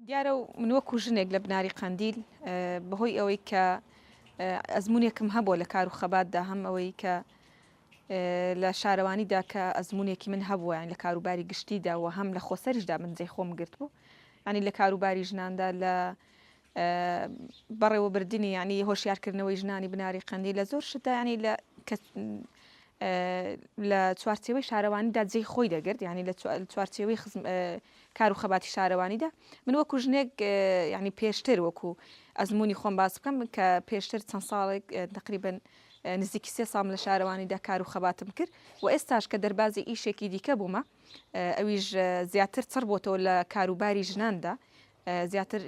دیارە و من وەکو ژنێک لە بناری قەندیل بەهۆی ئەوەی کە ئەزمونێکم هەبووە لە کار و خەباتدا هەم ئەوەی کە لە شارەوانیدا کە ئەزمونێکی من هەبووە لە کاروباری گشتیدا و هەم لە خۆسەریشدا من جێی خۆم گرت بوو ینی لە کاروباری ژناندا لە بەڕێوەبردننی ینی هۆشیارکردنەوەی ژنانی بناری قەندیل لە زۆر شدا ینی لە چوارچێوەی شارەوانیدا جێی خۆی دەگرت ینی لە چوارچێوەی کار و خەباتی شارەوانیدا من وەکو ژنێک ینی پێشتر وەکو ئەزمموی خۆم باس بکەم کە پێشتر چەند ساڵێک تقریبن نزیکی 3 ساڵ لە شارەوانیدا کار و خەباتم کرد و ئێستاش کە دەربازی ئیشێکی دیکە بوومە ئەویش زیاتر چڕ بۆتەوە لە کاروباری ژناندا زیاتر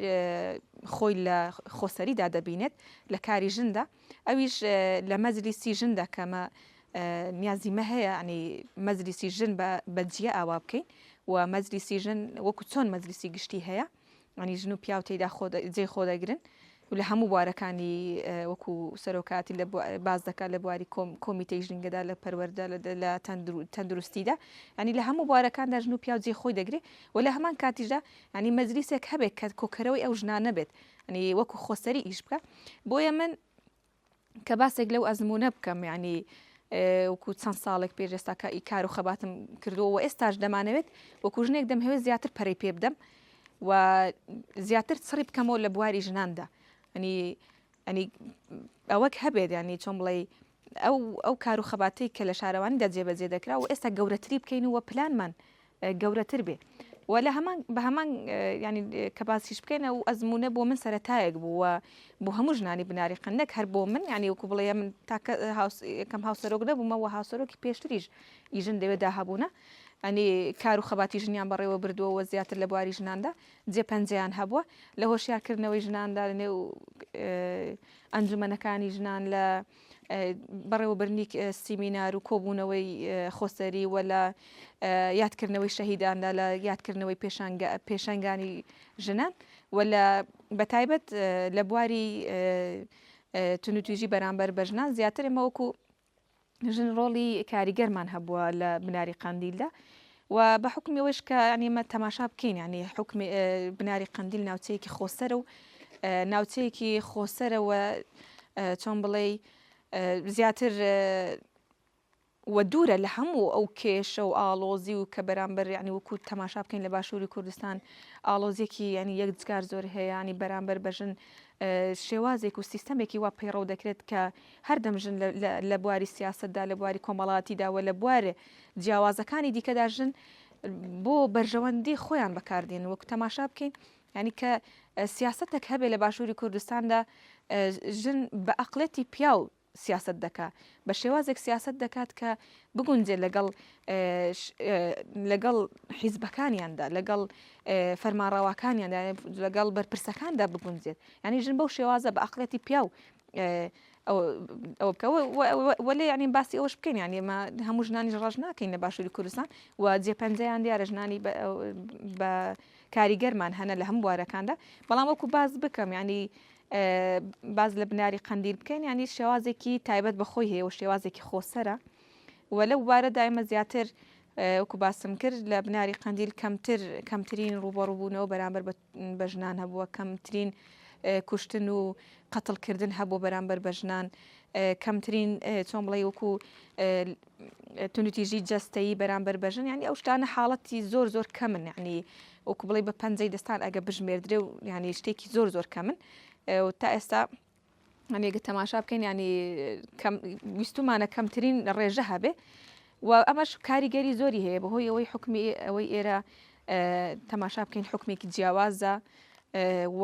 خۆی لە خۆسەریدا دەبینێت لە کاری ژندا ئەویش لە مەجلیسی ژندا کەمە نیازیمە هەیە ینی مەجلیسی ژن بەجیە ئاوا بکەین و مەجلیسی ژن وەکو چۆن مەجلیسی گشتی هەیە ینی ژن و پیاو تێیدا جێی خۆ دەگرن و لە هەموو بوارەکانی وەکو سەرۆکاتی لە باز دەکات لە بواری کۆمیتەی ژنگەدا لە پەروەردە لە تەندروستیدا ینی لە هەموو بوارەکاندا ژن و پیاو جێی خۆی دەگرێت و لە هەمان کاتیشدا ینی مەجلیسێک هەبێت کە کۆکەرەوەی ئەو ژنانە بێت ینی وەکو خۆسەری ئیش بکە بۆیە من کە باسێک لەو ئەزمونە بکەم ینی وەکو چەند ساڵێک پێش ئێستا کە کار و خەباتم کردووە ئێستاش دەمانەوێت وەکو ژنێک دەمهەوێت زیاتر پەرەی پێ بدەم و زیاتر چڕی بکەمەوە لە بواری ژناندا ئەنی ئەوەک هەبێت ینی چۆن بڵێ ئەو کار و خەباتی کە لە شارەوانیدا جێبەجێ دەکرا و ئێستا گەورەتری بکەین وە پلانمان گەورەتر بێ و لە بە هەمان ینی کە باسیش بکەینە و ئەزمونە بۆ من سەرەتایەک بووە بۆ هەموو ژنانی بناری قەندەک هەر بۆ من ینی وەکو بڵێ من تاکە یەکەم هاوسەرۆک نەبوومەوە هاوسەرۆکی پێشتریش ئیژن دەوێت داهەبوونە ئەنی کار و خەباتی ژنیان بەڕێوە بردووەوە زیاتر لە بواری ژناندا جێپەنجەیان هەبووە لە هۆشیارکردنەوەی ژناندا لەنێو ئەنجومەنەکانی ژنان لە بەڕێوەبرنی سیمینار و کۆبوونەوەی خۆسەری و لە یادکردنەوەی شەهیداندا لە یادکردنەوەی پێشەنگانی ژنان و لە بەتایبەت لە بواری تونوتویژی بەرامبەر بە ژنان زیاتر ئێمەوەکو ژن ڕۆڵی کاریگەرمان هەبووە لە بناری قەندیلدا و بە حکمی ئەوەش کە ینیمە تەماشا بکەین ینی حکمی بناری قەندیل ناوچەیەکی خۆسەرە و ناوچەیەکی خۆسەرەوە چۆن بڵێ زیاتر وە دوورە لە هەموو ئەو کێشە و ئاڵۆزی و کە بەرامبەر ینی وەکو تەماشا بکەین لە باشووری کوردستان ئاڵۆزیەکی ینی یەک جگار زۆر هەیە ینی بەرامبەر بەژن شێوازێک و سیستەمێکی وا پەیڕەو دەکرێت کە هەردەم ژن لە بواری سیاسەتدا لە بواری کۆمەڵاتیداوە لە بوارە جیاوازەکانی دیکەدا ژن بۆ بەرژەوەندی خۆیان بەکاردێن وەکو تەماشا بکەین ینی کە سیاسەتێک هەبێت لە باشووری کوردستاندا ژن بە ئەقڵەتی پیاو سیاست دەکات بە شێوازێک سیاست دەکات کە بگونجێت لەگەڵ حیزبەکانیاندا لەگەڵ فەرمانڕاواکانیاندا لەگەڵ بەرپرسەکاندا بگونجێت ینی ژن بەو شێوازە بە ئەقڵەتی پیاو ئەو بکەوە وەلێ ینی باسی ئەوش بکەین ینی ئێمە هەموو ژنانی ڕژ ناکەین لە باشووری کوردستان و جێپەنجەیان دیارە ژنانی بە کاریگەرمان هەنە لە هەم بوارەکاندا بەڵام وەکو باز بکەم ینی باز لە بناری قەندیل بکەین ینی شێوازێکی تایبەت بەخۆی هەیە و شێوازێکی خۆسەرە و لەو بارەدا ئێمە زیاتر وەکو باسم کرد لە بناری قەندیل کەمترین ڕوبەڕووبوونەوە بەرامبەر بە ژنان هەبووە کەمترین کوشتن و قەتڵکردن هەبوو بەرامبەر بە ژنان کەمترین چۆن بڵێ وەکو تونوتیژی جەستەیی بەرامبەر بە ژن ینی ئەو شتانە حاڵەتی زۆر زۆر کەمن ینی وەکو بڵێ بە پەنجەی دەستان ئەگە بژمێردرێ و ینی شتێکی زۆر زۆر کەمن تا ئێستا هەنێگە تەماشا بکەین ینی ویستمانە کەمترین ڕێژە هەبێ و ئەمەش کاریگەری زۆری هەیە بەهۆی ئەوەی حکمی ئەوەی ئێرە تەماشا بکەین حکمێکی جیاوازە و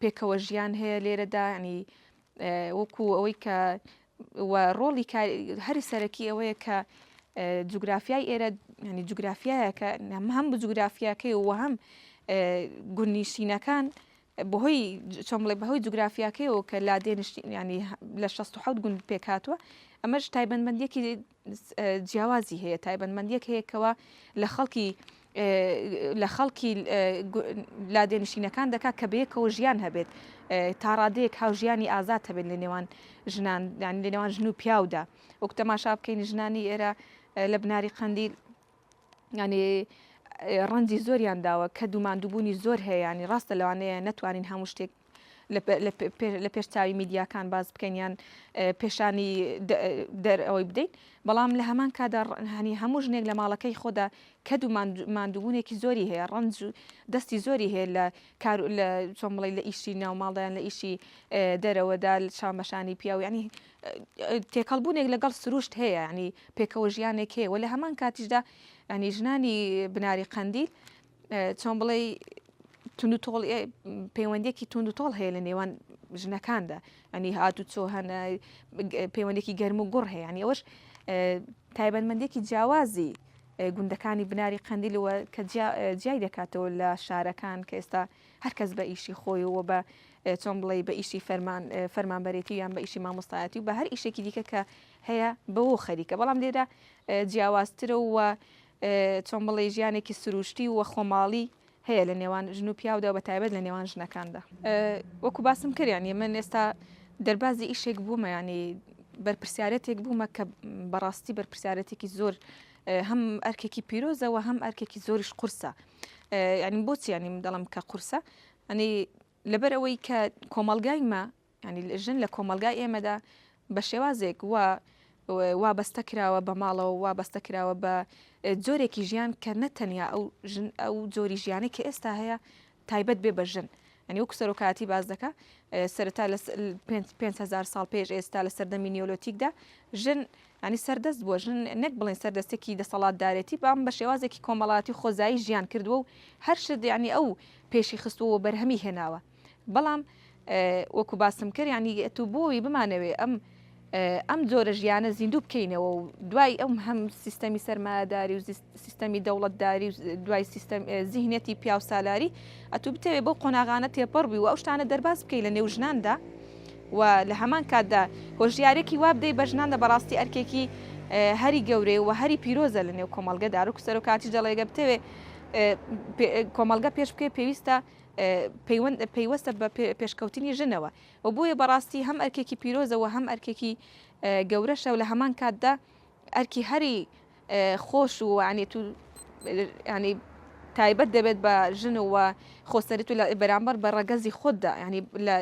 پێکەوە ژیان هەیە لێرەدا ینی وەکو ئەوەی کە ڕۆڵی هەری سەرەکی ئەوەیە کە جوگرافیای ئێرە ینی جوگرافیایەکە هەم بە جوگرافیاکەی و هەم گونیشینەکان بەهۆی چۆن بڵێ بەهۆی جوگرافیاکەیەوە کە ینی لە 67 گوند پێکاتوە ئەمەش تایبەتمەندیەکی جیاوازی هەیە تایبەتمەندیەک هەیەکەوە لە خەڵکی لادێنشینەکان دەکات کە بەیەکەوە ژیان هەبێت تا ڕادەیەک هاوژیانی ئازاد هەبێت لە نێوان ژنان لە نێوان ژن و پیاودا وەکو تەماشا بکەین ژنانی ئێرە لە بناری قەندیل ینی ڕەنجی زۆریان داوە کە دووماندووبوونی زۆر هەیە ینی ڕاستە لەوانەیە نەتوانین هەموو شتێک لە پێش چاوی میدیاکان باز بکەنیان پێشانی ئەوەی بدەین بەڵام لە هەمان کادا هەنی هەموو ژنێک لە ماڵەکەی خۆدا کە ماندووبوونێکی زۆری هەیە ڕەنج دەستی زۆری هەیە لە چۆن بڵێ لە ئیشی ناوماڵدایان لە ئیشی دەرەوەدا شامەشانی پیاو ینی تێکەڵبوونێک لەگەڵ سروشت هەیە ینی پێکەوە ژیانێک هەیە و لە هەمان کاتیشدا ینی ژنانی بناری قەندیل چۆن بڵێ توندوتۆڵ پەیوەندێکی توندوتۆڵ هەیە لە نێوان ژنەکاندا ئەنی هات و چۆ هەنە پەیوەندێکی گەرم و گوڕ هەیە ینی ئەوەش تایبەتمەندێکی جیاوازی گوندەکانی بناری قەندیلەوە کە جیای دەکاتەوە لە شارەکان کە ئێستا هەرکەس بە ئیشی خۆیەوە بە چۆن بڵێ بە ئیشی فەرمانبەرێتی یان بە ئیشی مامۆستایەتی و بە هەر ئیشێکی دیکە کە هەیە بەوە خەریکە بەڵام لێرە جیاوازترە و چۆن بڵێ ژیانێکی سروشتی و خۆماڵی هەیە لە نێوان ژن و پیاودا بە تایبەت لە نێوان ژنەکاندا وەکو باسم کردیان من ئێستا دەربازی ئیشێک بوومە ینی بەرپرسیارەتێک بوومە کە بەڕاستی بەرپرسیارەتێکی زۆر هەم ئەرکێکی پیرۆزەوە هەم ئەرکێکی زۆریش قورسە ینی بۆچی ینی دەڵم کە قورسە ئەنی لەبەر ئەوەی کە کۆمەلگای ینی ژن لە کۆمەلگای ئێمەدا بە شێوازێک وابەستە کراوە بە ماڵەوە وابەستە کراوە بە جۆرێکی ژیان کە نەتەنیا ئەو جۆری ژیانی کە ئێستا هەیە تایبەت بێ بە ژن ئەنی وەکو سەرۆکاتی باز دەکە سەرەتا لە 5,000 ساڵ پێش ئێستا لە سەردەمی نیۆلۆتیکدا ژن ینی سەردەست بووە ژن نەک بڵێن سەردەستێکی دەسەڵاتدارێتی بام بە شێوازێکی کۆمەڵاتی خۆزایی ژیان کردووە و هەر شت ینی ئەو پێشی خستووە بەرهەمی هێناوە بەڵام وەکو باسم کرد ینی تو بۆی بمانەوێ ئەم جۆرە ژیانە زیندوو بکەینەوە و دوای ئەم هەم سیستەمی سەرمایه‌داری و سیستەمی دەوڵەتداری و دوای سیستەم زیهنێتی پیاو سالاری ئەتوو بتەوێ بۆ قۆناغانە تێپەڕبی و ئەو شتانە دەرباز بکەی لە نێو ژناندا و لە هەمان کاتدا هۆژیارێکی وا بدەی بە ژناندا بەڕاستی ئەرکێکی هەری گەورەی و هەری پیرۆزە لە نێو کۆمەڵگەدار و سەرۆکاتی دەڵێگە بتەوێ کۆمەڵگە پێش بکەی پێویستە پەیوەستە بە پێشکەوتنی ژنەوە و بۆیە بەڕاستی هەم ئەرکێکی پیرۆزەوە هەم ئەرکێکی گەورەشە و لە هەمان کاتدا ئەرکی هەری خۆش و ینی تایبەت دەبێت بە ژن و خۆسەریت و لە بەرامبەر بە ڕەگەزی خۆتدا ینی لە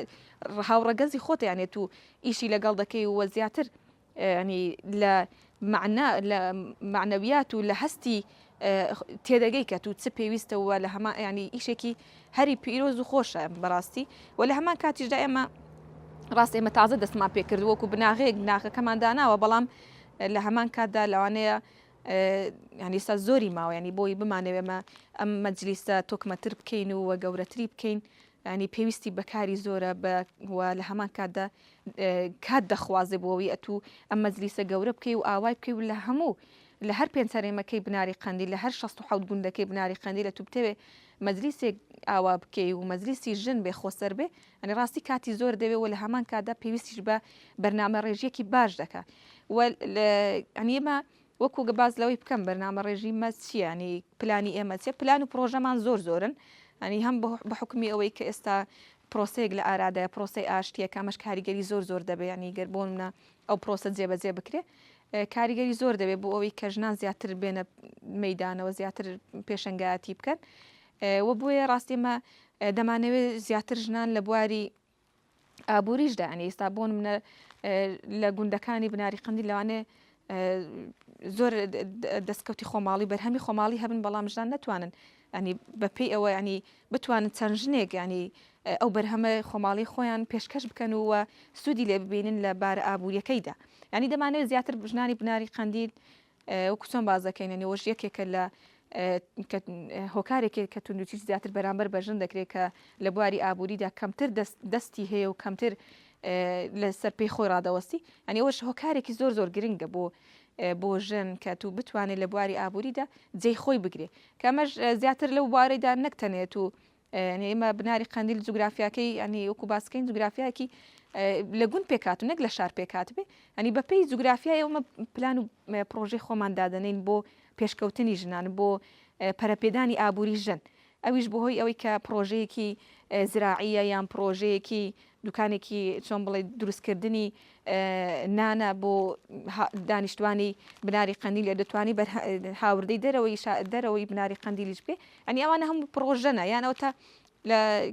هاوڕەگەزی خۆت یانێت و ئیشی لەگەڵ دەکەی وە زیاتر ینی لە معنەویات و لە هەستی تێدەگەی کە تو چ پێویستەوە لە هەمان ینی ئیشێکی هەری پیرۆز و خۆشە بەڕاستی و لە هەمان کاتیشدا ئێمە ڕاست ئێمە تازە دەستمان پێکردووەکو بناغەیەک ناخەکەمان داناوە بەڵام لە هەمان کاتدا لەوانەیە ینی ئێستا زۆری ماوە ینی بۆی بمانەوێمە ئەم مەجلیسە تۆکمەتر بکەین و گەورەتری بکەین ینی پێویستی بەکاری زۆرە لە هەمان کاتدا کات دەخوازێ بۆەوەی ئەتوو ئەم مەجلیسە گەورە بکەی و ئاوای بکەی و لە هەموو لە هەر پێنجەرێمەکەی بناری قەندیل لە هەر 16 گوندەکەی بناری قەندیل لە تو بتەوێ مەجلیسێک ئاوا بکەی و مەجلیسی ژن بێ خۆسەر بێ ئەنی ڕاستی کاتی زۆر دەوێت و لە هەمان کاتدا پێویستیش بە بەرنامە ڕێژیەکی باش دەکە ئەنیمە وەکو گەباز لەوەی بکەم بەرنامە ڕێژی مە چیە ینی پلانی ئێمە چێ پلان و پرۆژەمان زۆرن ئەنی هەم بە حکمی ئەوەی کە ئێستا پرۆسەیەک لە ئارادە پرۆسی ئاشتیەکە ئەمەش کاریگەری زۆر دەبێت ینی گەربوونە ئەو پرۆسە جێبەجێ بکرێ کاریگەری زۆر دەبێت بۆ ئەوەی کە ژنان زیاتر بێنە مەیدانەوە زیاتر پێشەنگایەتی بکەن و بۆیە ڕاستیمە دەمانەوێت زیاتر ژنان لە بواری ئابووریشدا ئەنی ئێستا بۆن منە لە گوندەکانی بناری قەندیل لەوانێ زۆر دەستکەوتی خۆماڵی بەرهەمی خۆماڵی هەبن بەڵام ژنان نەتوانن ینی بەپێی ئەوە ینی بتوانن چەند ژنێک ینی ئەو بەرهەمە خۆماڵی خۆیان پێشکەش بکەن و سوودی لێ ببینن لە بارە ئابوووریەکەیدا ینی دەمانێت زیاتر ژنانی بناری قەندیل وەکو چۆن بازەکەین ینی وەش یەکێکە لە هۆکارێکی کە توندوتیش زیاتر بەرامبەر بەژن دەکرێت کە لە بواری ئابووریدا کەمتر دەستی هەیە و کەمتر لەسەر پێی خۆی ڕادەوەستی ئەنی ئەوەش هۆکارێکی زۆر گرنگە بۆ ژن کە تو بتوانێت لە بواری ئابووریدا جێی خۆی بگرێ کەمەش زیاتر لەو بوارەیدا نەکتەنێت و ئێمە بناری قەندیل جوگرافیاکەی ئەنی وەکو باسکەین جوگرافیاکی لە گوند پێکات و نەک لە شار پێکات بێ ئەنی بەپێی جوگرافیای ئەومە پلان و پرۆژەی خۆمان دادەنین بۆ پێشکەوتنی ژنان بۆ پەرەپێدانی ئابووری ژن ئەویش بەهۆی ئەوەی کە پرۆژەیەکی زراعیە یان پرۆژەیەکی دوکانێکی چۆن بڵێ دروستکردنی نانە بۆ دانیشتوانی بناری قەندیل لێ دەتوانی هاوردەی دەرەوەی بناری قەندیلیش بێ ئەنی ئەوانە هەموو پرۆژەنە یانەوە تا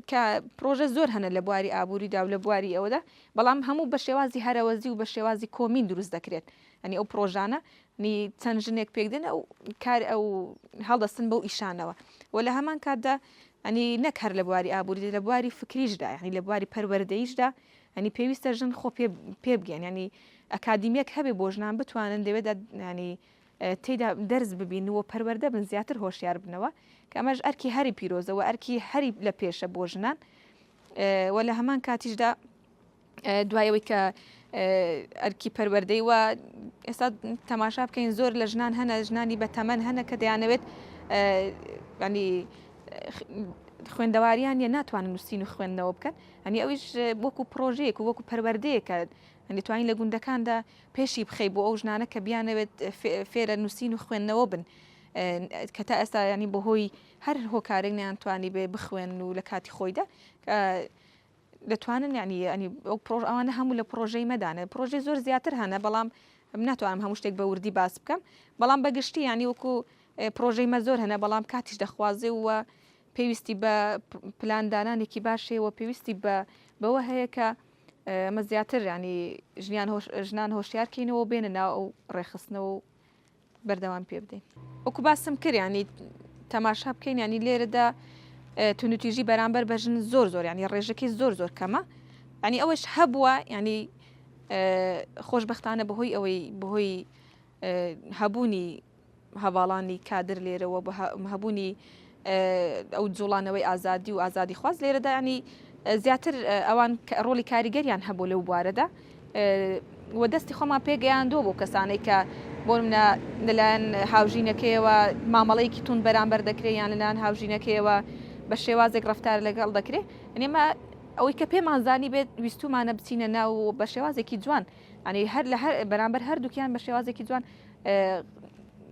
کە پرۆژە زۆر هەنە لە بواری ئابووریدا و لە بواری ئەوەدا بەڵام هەموو بە شێوازی هەرەوەزی و بە شێوازی کۆمین دروست دەکرێت ئەنی ئەو پرۆژانە نی چەند ژنێک پێکدن ئەو کار ئەو هەڵدەستن بەو ئیشانەوە و لە هەمان کاتدا ئەنی نەک هەر لە بواری ئابووری لە بواری فکریشدا یعنی لە بواری پەروەردەییشدا ئەنی پێویستە ژن خۆ پێ بگەن ینی ئەکادیمیەک هەبێ بۆ ژنان بتوانن دەوێت ینی تێدا دەرز ببینەوە پەروەردە بن زیاتر هۆشیار بنەوە کە ئەمەش ئەرکی هەری پیرۆزەوە ئەرکی هەری لە پێشە بۆ ژنان و لە هەمان کاتیشدا دوایەوەی کە ئەرکی پەروەردەی وە ئێستا تەماشا بکەین زۆر لە ژنان هەنە ژنانی بە تەمەن هەنە کە دەیانەوێت ینی خوێندەواریان یە ناتوانن نووسین و خوێندنەوە بکەن ئەنی ئەویش وەکو پرۆژەیەک و وەکو پەروەردەیەکە ئەنی توانین لە گوندەکاندا پێشی بخەی بۆ ئەو ژنانە کە بیانەوێت فێرە نووسین و خوێندنەوە بن کە تا ئێستا ینی بەهۆی هەر هۆکارێک نیانتوانی بێ بخوێن و لە کاتی خۆیدا دەتوانن ینی ئەوانە هەموو لە پرۆژەی مەدانە پرۆژەی زۆر زیاتر هەنە بەڵام ناتوانم هەموو شتێک بە وردی باس بکەم بەڵام بەگشتی ینی وەکو پرۆژەی مە زۆر هەنە بەڵام کاتیش دەخوازێ وە پێویستی بە پلاندانانێکی باشەوە پێویستی بەوە هەیە کە ئەمە زیاتر ینی ژنان هۆشیارکەینەوە بێنە ناو ئەو ڕێخستنەوە و بەردەوام پێ بدەین وەکو باسم کرد ینی تەماشا بکەین ینی لێرەدا تونوتیژی بەرامبەر بە ژن زۆر ینی ڕێژەکەی زۆر کەمە ینی ئەوەش هەبووە ینی خۆشبەختانە بەهۆی هەبوونی هەواڵانی کادر لێرەوە هەبوونی ئەو جوڵانەوەی ئازادی و ئازادی خواست لێرەدا ینی زیاتر ئەوان ڕۆلی کاریگەریان هەبوو لەو بوارەدا وە دەستی خۆمان پێگەیاندووە بۆ کەسانەی کە بۆ منە لەلایەن هاوژینەکەیەوە مامەڵەیەکی تون بەرامبەر دەکرێت یان لەلایەن هاوژینەکەیەوە بە شێوازێک ڕەفتار لەگەڵ دەکرێت ئەنێمە ئەوەی کە پێمانزانی بێت ویستومانە بچینە ناو بە شێوازێکی جوان ئەنی هەر لە هەر بەرامبەر هەردووکیان بە شێوازێکی جوان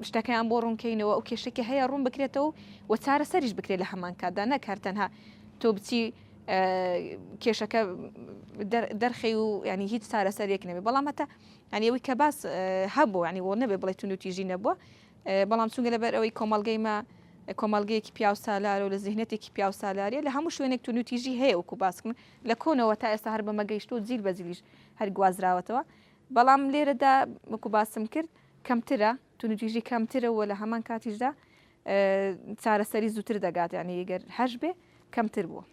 شتەکەیان بۆ ڕوونکەینەوە ئەو کێشێکی هەیە ڕوون بکرێتەوە و چارەسەریش بکرێت لە هەمان کاتدا نەکار تەنها تۆ بچی کێشەکە دەرخی و ینی هیچ چارەسەرێک نەبێت بەڵام هەتا ینی ئەوەی کە باس هەبوو ینی وە نەبێ بڵێ تونوتیژی نەبووە بەڵام چونگە لەبەر ئەوەی کۆمەڵگەیمە کۆمەڵگەیەکی پیا و سالار و لە زیهنێتێکی پیا و سالاریە لە هەموو شوێنێک تونوتیژی هەیە وەکو باسکن لە کۆنەوە تا ئێستا هەر بەمەگەیشت و جیل بەزیلیش هەر گوازراوەتەوە بەڵام لێرەدا وەکو باسم کرد کەمترە تونوتیژی کەمترەوە لە هەمان کاتیشدا چارەسەری زووتر دەگات ینی ئەگەر هەش بێ کەمتر بووە.